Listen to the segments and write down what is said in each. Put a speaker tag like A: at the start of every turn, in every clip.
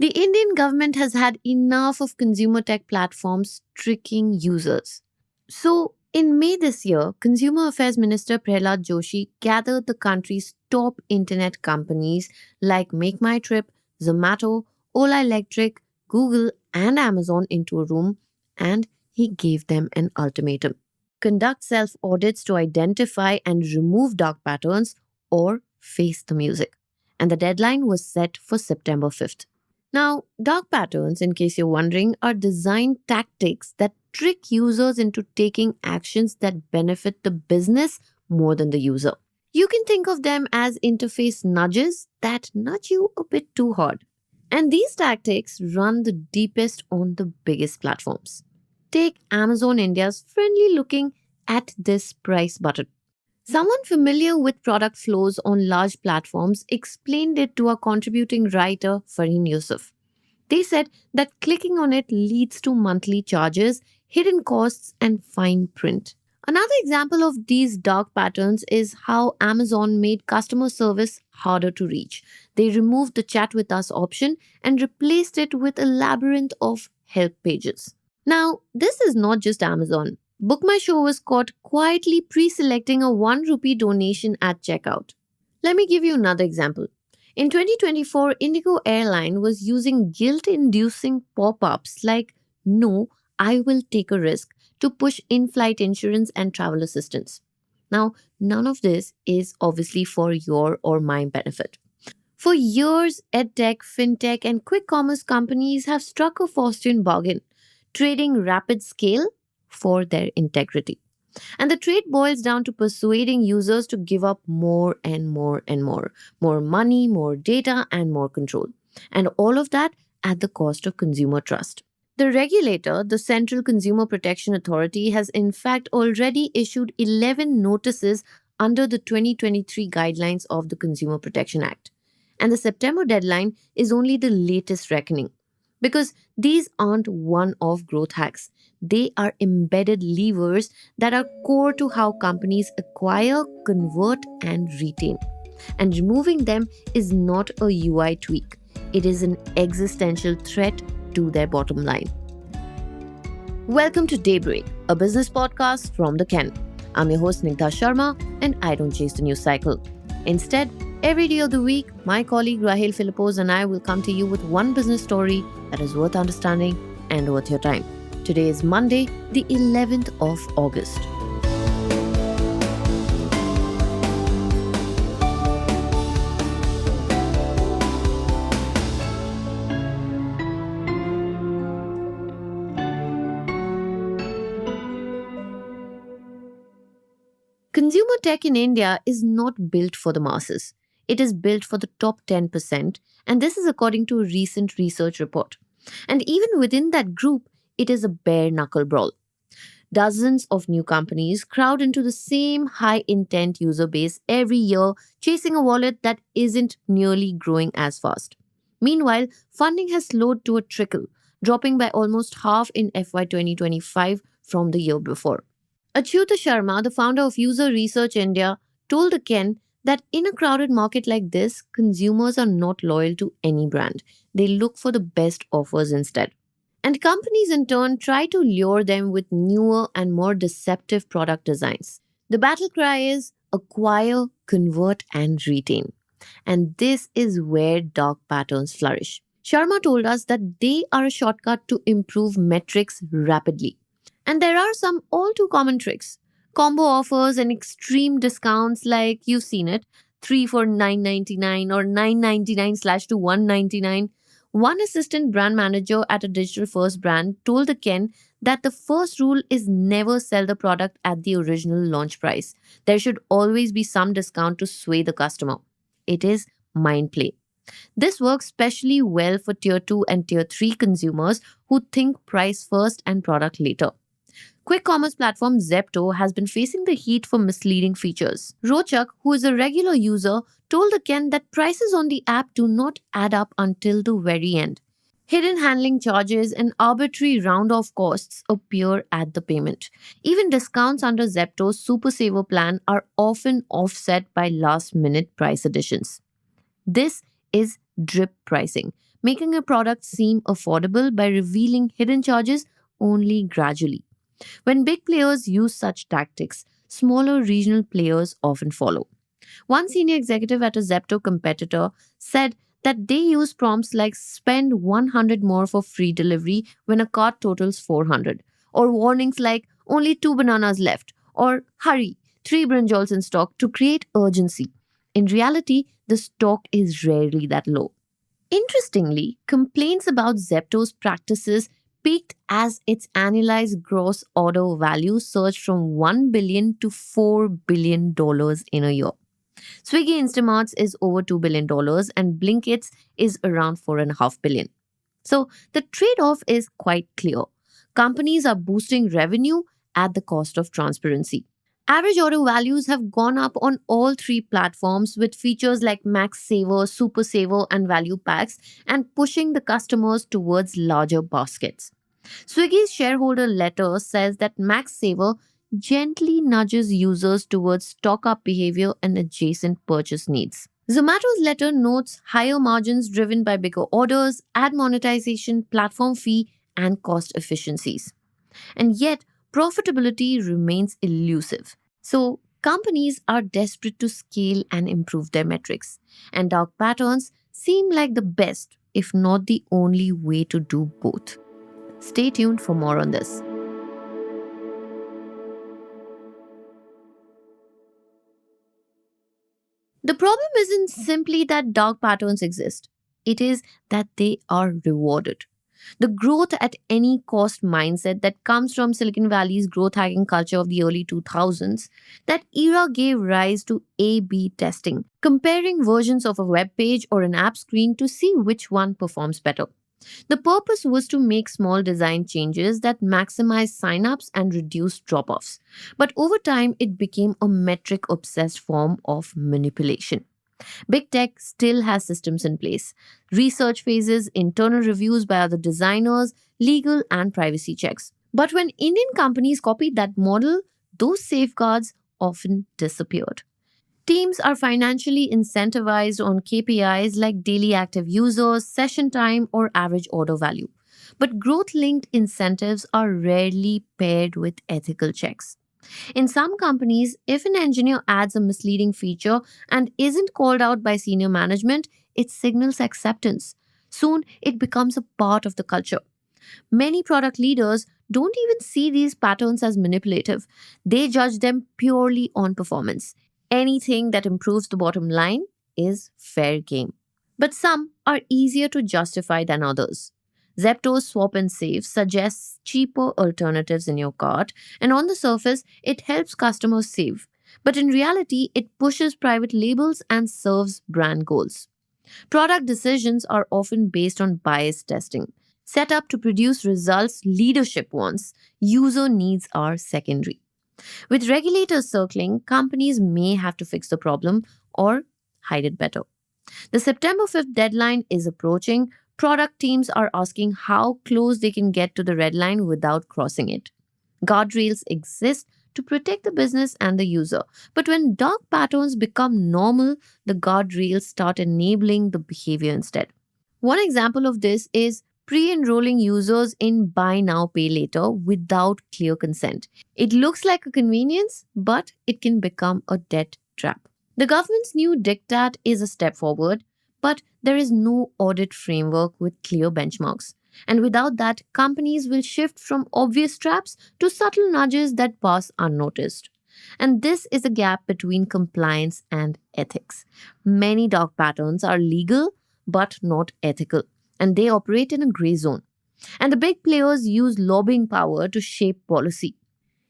A: The Indian government has had enough of consumer tech platforms tricking users. So, in May this year, Consumer Affairs Minister Prahlad Joshi gathered the country's top internet companies like Make My Trip, Zomato, Ola Electric, Google, and Amazon into a room, and he gave them an ultimatum: conduct self audits to identify and remove dark patterns or face the music. And the deadline was set for September 5th. Now, dark patterns, in case you're wondering, are design tactics that trick users into taking actions that benefit the business more than the user. You can think of them as interface nudges that nudge you a bit too hard. And these tactics run the deepest on the biggest platforms. Take Amazon India's friendly looking at this price button. Someone familiar with product flows on large platforms explained it to a contributing writer, Farheen Yusuf. They said that clicking on it leads to monthly charges, hidden costs, and fine print. Another example of these dark patterns is how Amazon made customer service harder to reach. They removed the chat with us option and replaced it with a labyrinth of help pages. Now, this is not just Amazon. Book My Show was caught quietly pre-selecting a 1 rupee donation at checkout. Let me give you another example. In 2024, Indigo Airline was using guilt-inducing pop-ups like "No, I will take a risk" to push in-flight insurance and travel assistance. Now, none of this is obviously for your or my benefit. For years, edtech, fintech, and quick commerce companies have struck a Faustian bargain, trading rapid scale for their integrity. And the trade boils down to persuading users to give up more and more and more. More money, more data, and more control. And all of that at the cost of consumer trust. The regulator, the Central Consumer Protection Authority, has in fact already issued 11 notices under the 2023 guidelines of the Consumer Protection Act. And the September deadline is only the latest reckoning. Because these aren't one off growth hacks, they are embedded levers that are core to how companies acquire, convert, and retain. And removing them is not a UI tweak, it is an existential threat to their bottom line. Welcome to Daybreak, a business podcast from the Ken. I'm your host Nigdha Sharma, and I don't chase the news cycle. Instead, every day of the week, my colleague Rahel Philippos and I will come to you with one business story that is worth understanding and worth your time. Today is Monday, the 11th of August. Consumer tech in India is not built for the masses. It is built for the top 10%, and this is according to a recent research report. And even within that group, it is a bare knuckle brawl. Dozens of new companies crowd into the same high intent user base every year, chasing a wallet that isn't nearly growing as fast. Meanwhile, funding has slowed to a trickle, dropping by almost half in FY 2025 from the year before. Achyuta Sharma, the founder of User Research India, told the Ken that in a crowded market like this, consumers are not loyal to any brand. They look for the best offers instead. And companies in turn try to lure them with newer and more deceptive product designs. The battle cry is acquire, convert, and retain. And this is where dark patterns flourish. Sharma told us that they are a shortcut to improve metrics rapidly. And there are some all too common tricks. Combo offers and extreme discounts like you've seen it, 3 for 9.99 or 9.99 slash to 1.99. One assistant brand manager at a digital first brand told the Ken that the first rule is never sell the product at the original launch price. There should always be some discount to sway the customer. It is mind play. This works especially well for tier 2 and tier 3 consumers who think price first and product later. Quick commerce platform Zepto has been facing the heat for misleading features. Rochak, who is a regular user, told the Ken that prices on the app do not add up until the very end. Hidden handling charges and arbitrary round-off costs appear at the payment. Even discounts under Zepto's Super Saver plan are often offset by last-minute price additions. This is drip pricing, making a product seem affordable by revealing hidden charges only gradually. When big players use such tactics, smaller regional players often follow. One senior executive at a Zepto competitor said that they use prompts like spend 100 more for free delivery when a cart totals 400, or warnings like only 2 bananas left, or hurry, 3 brinjals in stock to create urgency. In reality, the stock is rarely that low. Interestingly, complaints about Zepto's practices peaked as its annualized gross order value surged from $1 billion to $4 billion in a year. Swiggy Instamart's is over $2 billion and Blinkit's is around $4.5 billion. So the trade off is quite clear. Companies are boosting revenue at the cost of transparency. Average order values have gone up on all three platforms with features like Max Saver, Super Saver, and Value Packs, and pushing the customers towards larger baskets. Swiggy's shareholder letter says that Max Saver gently nudges users towards stock up behavior and adjacent purchase needs. Zomato's letter notes higher margins driven by bigger orders, ad monetization, platform fee, and cost efficiencies. And yet, profitability remains elusive. So, companies are desperate to scale and improve their metrics. And dark patterns seem like the best, if not the only way to do both. Stay tuned for more on this. The problem isn't simply that dark patterns exist, it is that they are rewarded. The growth at any cost mindset that comes from Silicon Valley's growth hacking culture of the early 2000s, that era gave rise to A B testing, comparing versions of a web page or an app screen to see which one performs better. The purpose was to make small design changes that maximize signups and reduce drop offs. But over time, it became a metric obsessed form of manipulation. Big tech still has systems in place: research phases, internal reviews by other designers, legal and privacy checks. But when Indian companies copied that model, those safeguards often disappeared. Teams are financially incentivized on KPIs like daily active users, session time, or average order value. But growth linked incentives are rarely paired with ethical checks. In some companies, if an engineer adds a misleading feature and isn't called out by senior management, it signals acceptance. Soon, it becomes a part of the culture. Many product leaders don't even see these patterns as manipulative. They judge them purely on performance. Anything that improves the bottom line is fair game. But some are easier to justify than others. Zepto's Swap and Save suggests cheaper alternatives in your cart, and on the surface, it helps customers save. But in reality, it pushes private labels and serves brand goals. Product decisions are often based on bias testing. Set up to produce results leadership wants, user needs are secondary. With regulators circling, companies may have to fix the problem or hide it better. The September 5th deadline is approaching. Product teams are asking how close they can get to the red line without crossing it. Guardrails exist to protect the business and the user. But when dark patterns become normal, the guardrails start enabling the behavior instead. One example of this is pre-enrolling users in buy now pay later without clear consent. It looks like a convenience, but it can become a debt trap. The government's new diktat is a step forward, but there is no audit framework with clear benchmarks. And without that, companies will shift from obvious traps to subtle nudges that pass unnoticed. And this is a gap between compliance and ethics. Many dark patterns are legal but not ethical, and they operate in a gray zone. And the big players use lobbying power to shape policy.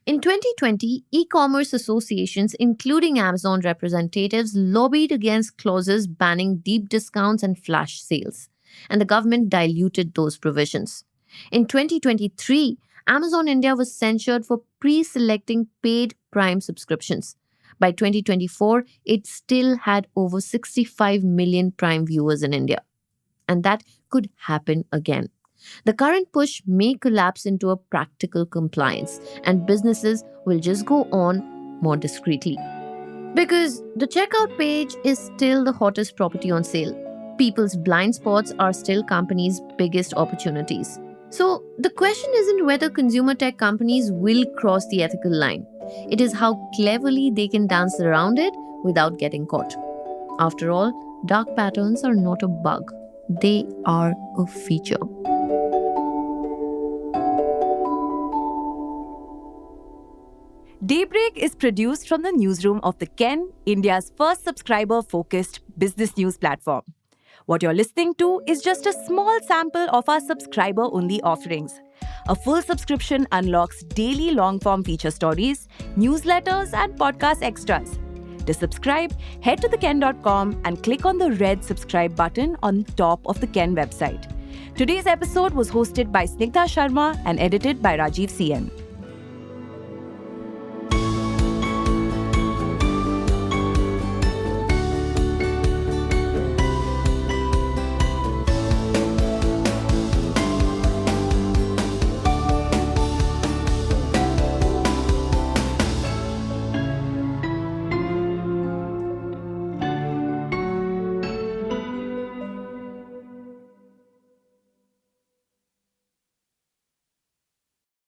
A: In 2020, e commerce associations, including Amazon representatives, lobbied against clauses banning deep discounts and flash sales, and the government diluted those provisions. In 2023, Amazon India was censured for pre selecting paid Prime subscriptions. By 2024, it still had over 65 million Prime viewers in India. And that could happen again. The current push may collapse into a practical compliance, and businesses will just go on more discreetly. Because the checkout page is still the hottest property on sale. People's blind spots are still companies' biggest opportunities. So, the question isn't whether consumer tech companies will cross the ethical line. It is how cleverly they can dance around it without getting caught. After all, dark patterns are not a bug, they are a feature.
B: Daybreak is produced from the newsroom of The Ken, India's first subscriber-focused business news platform. What you're listening to is just a small sample of our subscriber-only offerings. A full subscription unlocks daily long-form feature stories, newsletters, and podcast extras. To subscribe, head to theken.com and click on the red subscribe button on top of the Ken website. Today's episode was hosted by Snigdha Sharma and edited by Rajiv CN.